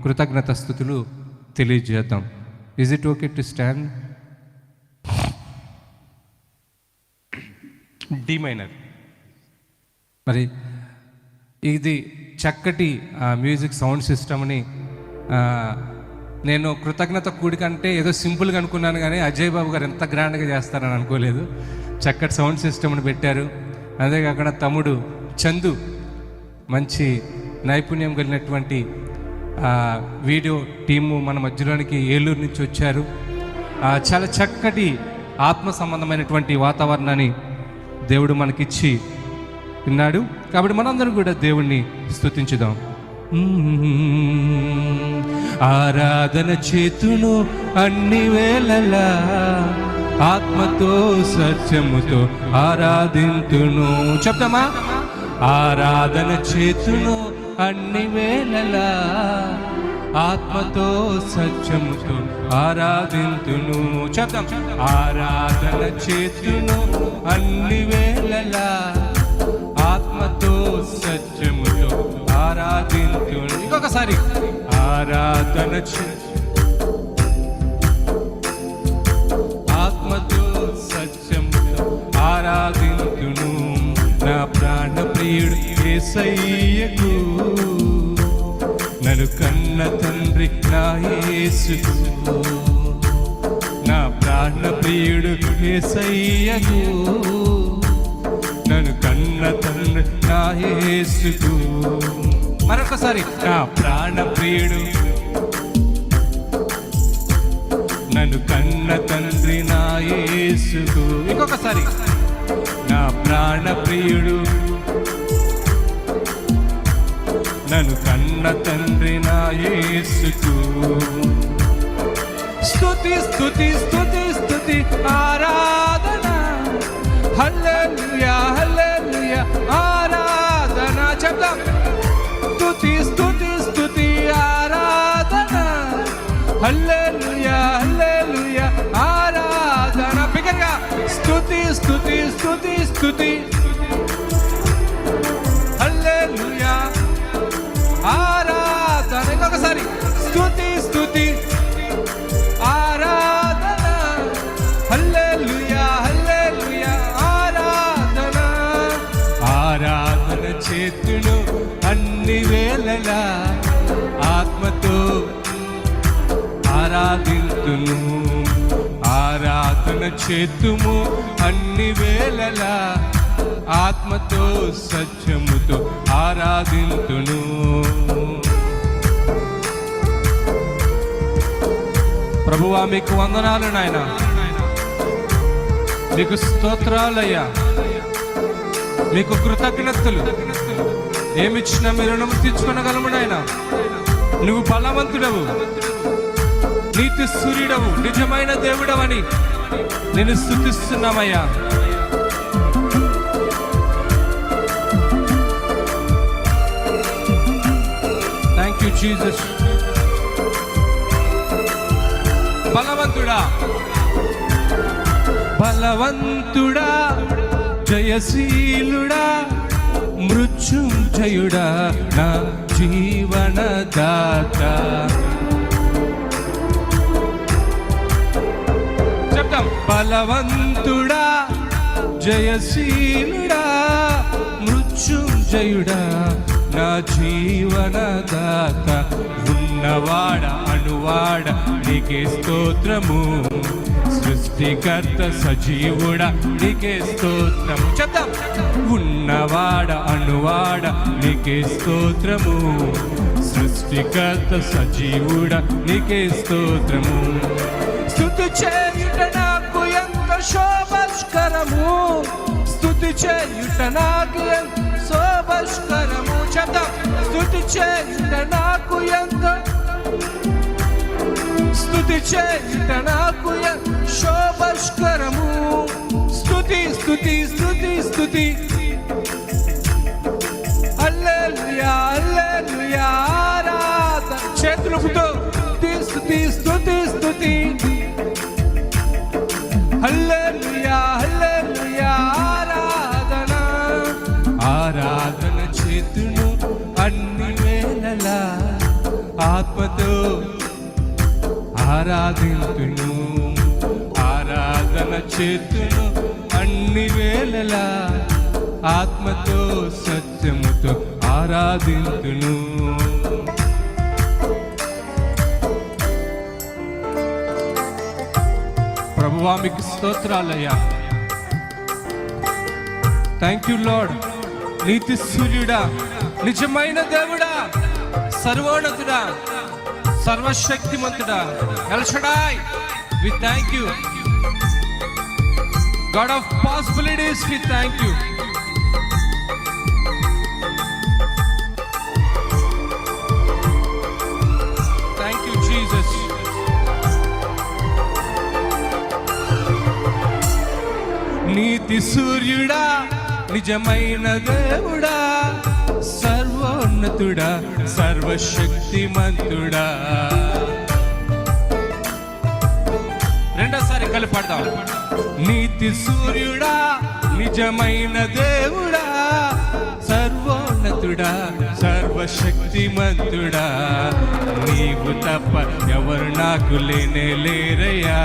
కృతజ్ఞత స్తుతులు తెలియజేద్దాం. Is it okay to stand? D minor. మరి ఇది చక్కటి మ్యూజిక్ సౌండ్ సిస్టమ్ని నేను కృతజ్ఞత కూడికంటే ఏదో సింపుల్గా అనుకున్నాను, కానీ అజయ్ బాబు గారు ఎంత గ్రాండ్గా చేస్తారని అనుకోలేదు. చక్కటి సౌండ్ సిస్టమ్ని పెట్టారు. అదేకాకుండా తమ్ముడు చందు మంచి నైపుణ్యం కలిగినటువంటి వీడియో టీము మన మధ్యలోనికి ఏలూరు నుంచి వచ్చారు. చాలా చక్కటి ఆత్మ సంబంధమైనటువంటి వాతావరణాన్ని దేవుడు మనకిచ్చి ఉన్నాడు. కాబట్టి మనందరం కూడా దేవుణ్ణి స్తుతించుదాం. ఆరాధన చేతును అన్ని వేళలా, ఆత్మతో సత్యముతో ఆరాధింతును. చెప్తామా? ఆరాధన చేతును అన్ని వేళలా, ఆత్మతో సత్యముతో ఆరాధింతును. చెప్తాం. ఆరాధన చేతును అన్ని వేళలా, ఆత్మతో సత్యముతో ఆరాధింతును. ఇంకొకసారి ఆరాధన ఆత్మతో సత్యముతో ఆరాధింతును. నా ప్రాణ ప్రియుడు యేసయ్యకు, నన్ను కన్న తండ్రి నా యేసుకు. నా ప్రాణ ప్రియుడు యేసయ్యకు, నన్ను కన్న తండ్రి నా యేసుకు. మరొకసారి నా ప్రాణ ప్రియుడు, నన్ను కన్న తండ్రి నా యేసుకు. ఇంకొకసారి నా ప్రాణ ప్రియుడు, నన్ను కన్న తండ్రి నా యేసుకు. స్తుతి స్తుతి స్తుతి స్తుతి ఆరాధన, హల్లెలూయా హల్లెలూయా ఆరాధన. చెప్తాం. స్తుతి స్తుతి స్తుతి ఆరాధన, హల్లెలూయా హల్లెలూయా ఆరాధన. బిగ్గరగా స్తుతి స్తుతి స్తుతి స్తుతి హల్లెలూయా ఆరాధన. ఇంకొకసారి స్తుతి స్తుతి ఆరాధన, హల్లెలూయా హల్లెలూయా ఆరాధన. ఆరాధన చేతును అన్ని వేళలా, ఆత్మతో ఆరాధింతును. ఆరాధన చేతుము అన్ని వేళలా, ఆత్మతో సత్యముతో ఆరాధింతును. ప్రభువా మీకు వందనాలు నాయన, మీకు స్తోత్రాలయ్యా, మీకు కృతజ్ఞతలు. ఏమిచ్చినా మీరు రుణము తీర్చుకొనగలము నాయన. నువ్వు బలవంతుడవు, నీతి సూర్యుడవు, నిజమైన దేవుడవని నేను స్తుతిస్తున్నామయ్యా. Thank you Jesus. బలవంతుడా బలవంతుడా జయశీలుడా మృత్యుంజయుడా నా జీవనదాత. చెప్తాం. బలవంతుడా జయశీలుడా మృత్యుంజయుడా నా జీవనదాత. ఉన్నవాడ అనువాడ నీకే స్తోత్రము, సృష్టికర్త సజీవుడా నీకే స్తోత్రము. చెప్తాం. ఉన్నవాడ అనువాడ నీకే స్తోత్రము, సృష్టికర్త సజీవుడా నీకే స్తోత్రము. స్తుతి చేయుట నాకు ఎంత శోభస్కరము, స్తుతి చేయుట నాకు ఎంత శోభస్కరము. చెప్తాం. స్తుతి చేయుట నాకు ఎంత, స్తుతి చేయుట నాకు శోభస్కరము. స్తుతి స్తుతి స్తుతి స్తుతి హల్లెలూయా హల్లెలూయా ఆరాధన. చేతులతో స్తుతి స్తుతి స్తుతి హల్లెలూయా హల్లెలూయా ఆరాధన. ఆరాధన చేతును అన్ని వేళలా, ఆత్మ ఆత్మతో ఆరాధింతును, ఆరాధన చేతును అన్ని వేళలా, ఆత్మతో సత్యముతో ఆరాధింతును. ప్రభువా మీకు స్తోత్రాలయ్యా. Thank you lord. నీతి సూర్యుడా, నిజమైన దేవుడా, సర్వోన్నతుడా, సర్వశక్తిమంతుడా, El Shaddai, we thank you. God of possibilities, we thank you. Thank you Jesus. నీతి సూర్యుడా, నిజమైన దేవుడా, సర్వోన్నతుడా, సర్వశక్తిమంతుడా. రెండోసారి కలిపి పాడదాం. నీతి సూర్యుడా, నిజమైన దేవుడా, సర్వోన్నతుడా, సర్వశక్తిమంతుడా. నీవు తప్ప ఎవరు నాకు లేనే లేరయ్యా,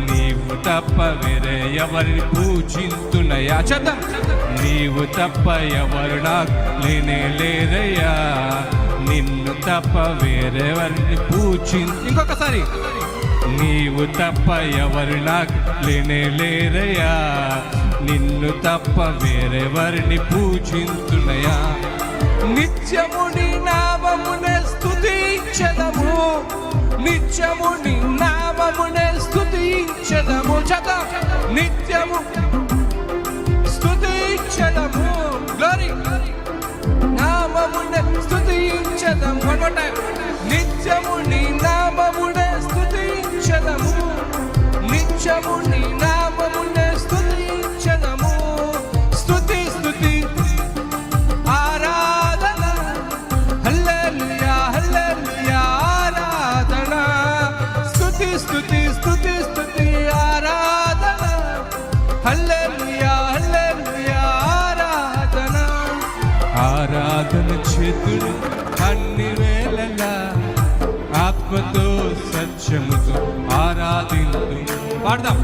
నీవు తప్ప వేరే ఎవరిని పూజింతునయా. చదం. నీవు తప్ప ఎవరు నాకు లేనే లేరయ్యా, నిన్ను తప్ప వేరెవరిని ఇంకొకసారి. నీవు తప్ప ఎవరు నాకు లేనే లేరయ్యా, నిన్ను తప్ప వేరెవరిని పూజింతునయా. నిత్యము నీ నామమునే స్తుతించెదము, నిత్యము నీ నామమునే స్తుతించెదము. చదం. నిత్యము స్తుతించెదము, గ్లోరీ, నామమునే స్తుతించెదము. One more time. నిత్యము నీ నామమునే స్తుతించెదము, నిత్యము నీ నామమునే స్తుతించెదము. స్తుతి స్తుతి ఆరాధన, హల్లెలూయా హల్లెలూయా ఆరాధన. స్తుతి స్తుతి స్తుతి స్తుతి ఆరాధన, హల్లెలూయా హల్లెలూయా ఆరాధన. ఆరాధన చేతులు అన్ని వేళలా, ఆత్మతో సత్యముతో ఆరాధింతు. పాడదాం.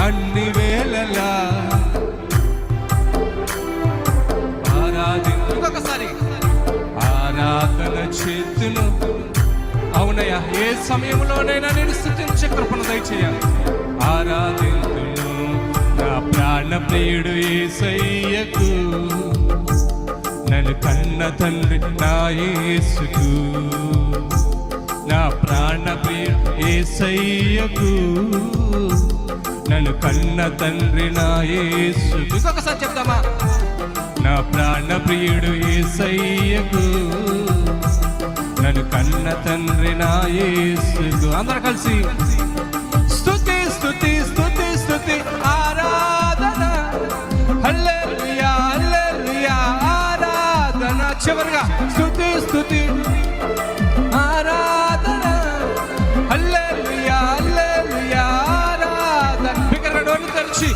అన్ని వేళలా ఆరాధింతు. ఇంకొకసారి. ఆరాధన చేతును. అవునయ్యా, ఏ సమయంలోనైనా నేను స్తుతించే కృపను దయచేయాలి. ఆరాధింతును నా ప్రాణ ప్రియుడు యేసయ్యకు, నన్ను కన్న తండ్రి నా యేసుకు. నా ప్రాణ ప్రియుడు యేసయ్యకు, నన్ను కన్న తండ్రి నా యేసుకు. ఇంకొకసారి చెప్తామా. నా ప్రాణ ప్రియుడు యేసయ్యకు, నన్ను కన్న తండ్రి నా యేసుకు. అందరూ కలిసి. స్తుతి స్తుతి స్తుతి స్తుతి ఆరాధన, హల్లెలూయా హల్లెలూయా ఆరాధన. చివరిగా. స్తుతి స్తుతి ఆరాధన, హల్లెలూయా హల్లెలూయా ఆరాధన. బిగ్గరగా నోరు తెరిచి.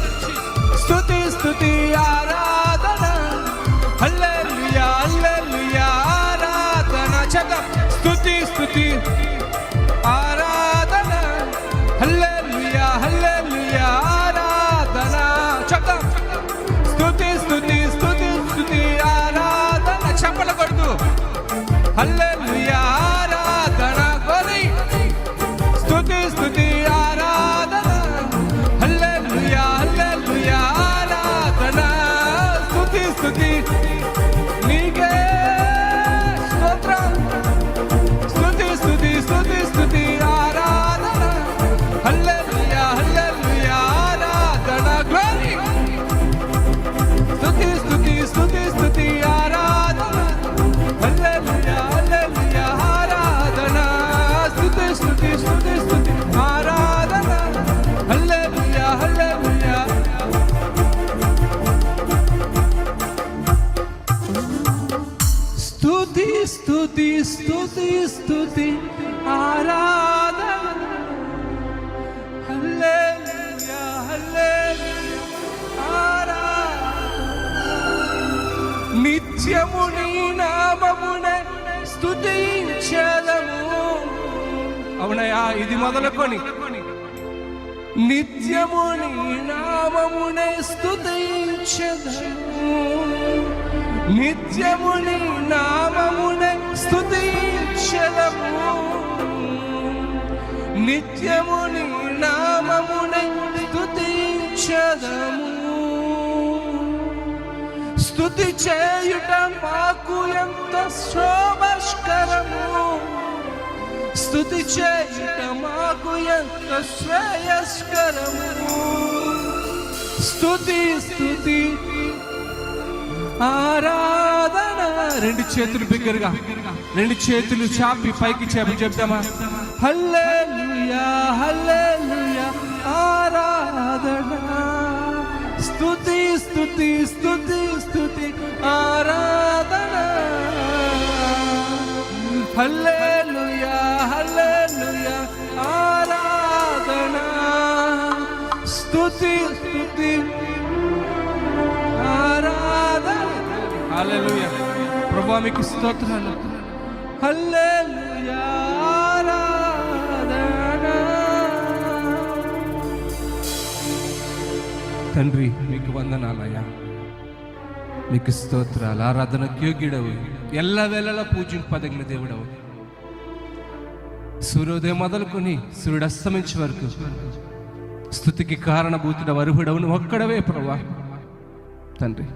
స్తుతి స్తుతి ఆరాధన, హల్లెలూయా హల్లెలూయా ఆరాధన. చదం. స్తుతి స్తుతి ఆరాధన, హల్లెలూయా హల్లెలూయా ఆరాధన. చదం. స్తుతి స్తుతి స్తుతి స్తుతి ఆరాధన. చప్పల కొడుతూ హల్లెలూయా ఆరాధన. గోరి. స్తుతి స్తుతి ఆరాధన, హల్లెలూయా హల్లెలూయా ఆరాధన. స్తుతి స్తుతి నీకే స్తోత్రం. స్తుతి స్తుతి స్తుతి స్తుతి ఆరాధన, హల్లెలూయా హల్లెలూయా ఆరాధన. గ్లోరీ. స్తుతి స్తుతి స్తుతి స్తుతి ఆరాధన, హల్లెలూయా హల్లెలూయా ఆరాధన. స్తుతి స్తుతి స్తుతి స్తుతి ఆరాధన, హల్లెలూయా హల్లెలూయా. స్తుతి స్తుతి స్తుతి స్తుతి ఆరాధన, హల్లెలూయా హల్లెలూయా నిత్యము నీ నామమునే స్తుతించెదము. అవునయ్యా, ఇది మొదలుకొని నిత్యము నీ నామమునే స్తుతించెదము. నిత్యము నీ నామమునే స్తుతించెదము. నిత్యము నీ నామమునే స్తుతించెదము. స్తుతి చేయుట మాకు ఎంత శోభస్కరము. స్తుతి చేయుట మాకు ఎంత శ్రేయస్కరము. స్తుతి స్తుతి ఆరాధన. రెండు చేతులు బిగ్గరగా, రెండు చేతులు చాపి పైకి చెప్తామా? హల్లెలూయా హల్లెలూయా ఆరాధన. స్తుతి స్తుతి స్తుతి స్తుతి ఆరాధన. హల్లెలూయా హల్లెలూయా ఆరాధన. స్తుతి స్తుతి ఆరాధన. హల్లెలూయా. ప్రభువా మీకు స్తోత్రాలు. హల్లెలూయా ఆరాధన. తండ్రి మీకు వందనాలయ్యా, మీకు స్తోత్రాలు. ఆరాధనకు యోగ్యుడవు, ఎల్లవేళలా పూజింపదగిన దేవుడవు. సూర్యోదయం మొదలుకొని సూర్యుడు అస్తమించే వరకు స్తుతికి కారణభూతుడ అర్హుడవు నువ్వు ఒక్కడవే ప్రభువా. తండ్రి,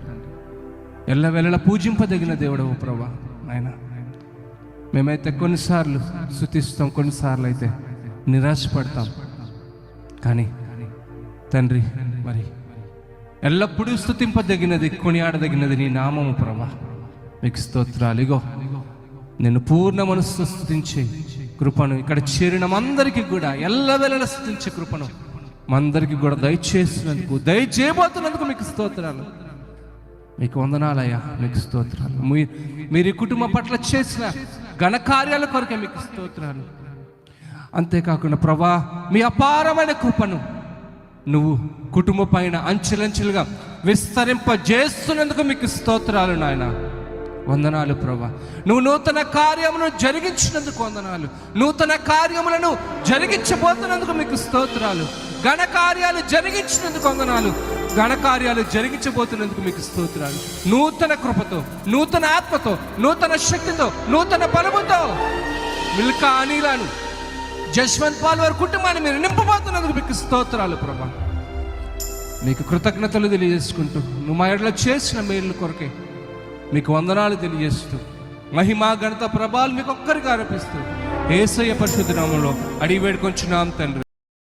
ఎల్లవేళలా పూజింపదగిన దేవుడవు ప్రభువా. నాయనా, మేమైతే కొన్నిసార్లు స్తుతిస్తాం, కొన్నిసార్లు అయితే నిరాశపడతాం. కానీ తండ్రి, మరి ఎల్లప్పుడూ స్తుతింపదగినది, కొనియాడదగినది నీ నామము ప్రభా. మీకు స్తోత్రాలు. ఇగో నేను పూర్ణ మనస్సు స్తుతించే కృపను ఇక్కడ చేరిన మందరికి కూడా ఎల్లవేళలా స్తుతించే కృపను మందరికి కూడా దయచేసినందుకు, దయచేయబోతున్నందుకు మీకు స్తోత్రాలు. మీకు వందనాలయ్యా, మీకు స్తోత్రాలు. మీరు ఈ కుటుంబం పట్ల చేసిన ఘనకార్యాల కొరకే మీకు స్తోత్రాలు. అంతేకాకుండా ప్రభా, మీ అపారమైన కృపను నువ్వు కుటుంబ పైన అంచెలంచెలుగా విస్తరింపజేస్తున్నందుకు మీకు స్తోత్రాలు నాయన. వందనాలు ప్రభా. నువ్వు నూతన కార్యమును జరిగించినందుకు వందనాలు. నూతన కార్యములను జరిగించబోతున్నందుకు మీకు స్తోత్రాలు. ఘనకార్యాలు జరిగించినందుకు వందనాలు. ఘనకార్యాలు జరిగించబోతున్నందుకు మీకు స్తోత్రాలు. నూతన కృపతో, నూతన ఆత్మతో, నూతన శక్తితో, నూతన బలముతో మిల్కా అనిలాను, జశ్వంత్ పాల్ వారి కుటుంబాన్ని మీరు నింపబోతున్నందుకు మీకు స్తోత్రాలు ప్రభా. మీకు కృతజ్ఞతలు తెలియజేసుకుంటూ, నువ్వు మా ఎడల చేసిన మేలు కొరకే మీకు వందనాలు తెలియజేస్తూ, మహిమా ఘనత ప్రభావాలు మీకు ఒక్కరికి ఆరోపిస్తూ యేసయ్య పరిశుద్ధ నామములో అడిగి వేడుకొంచున్నాం తండ్రి.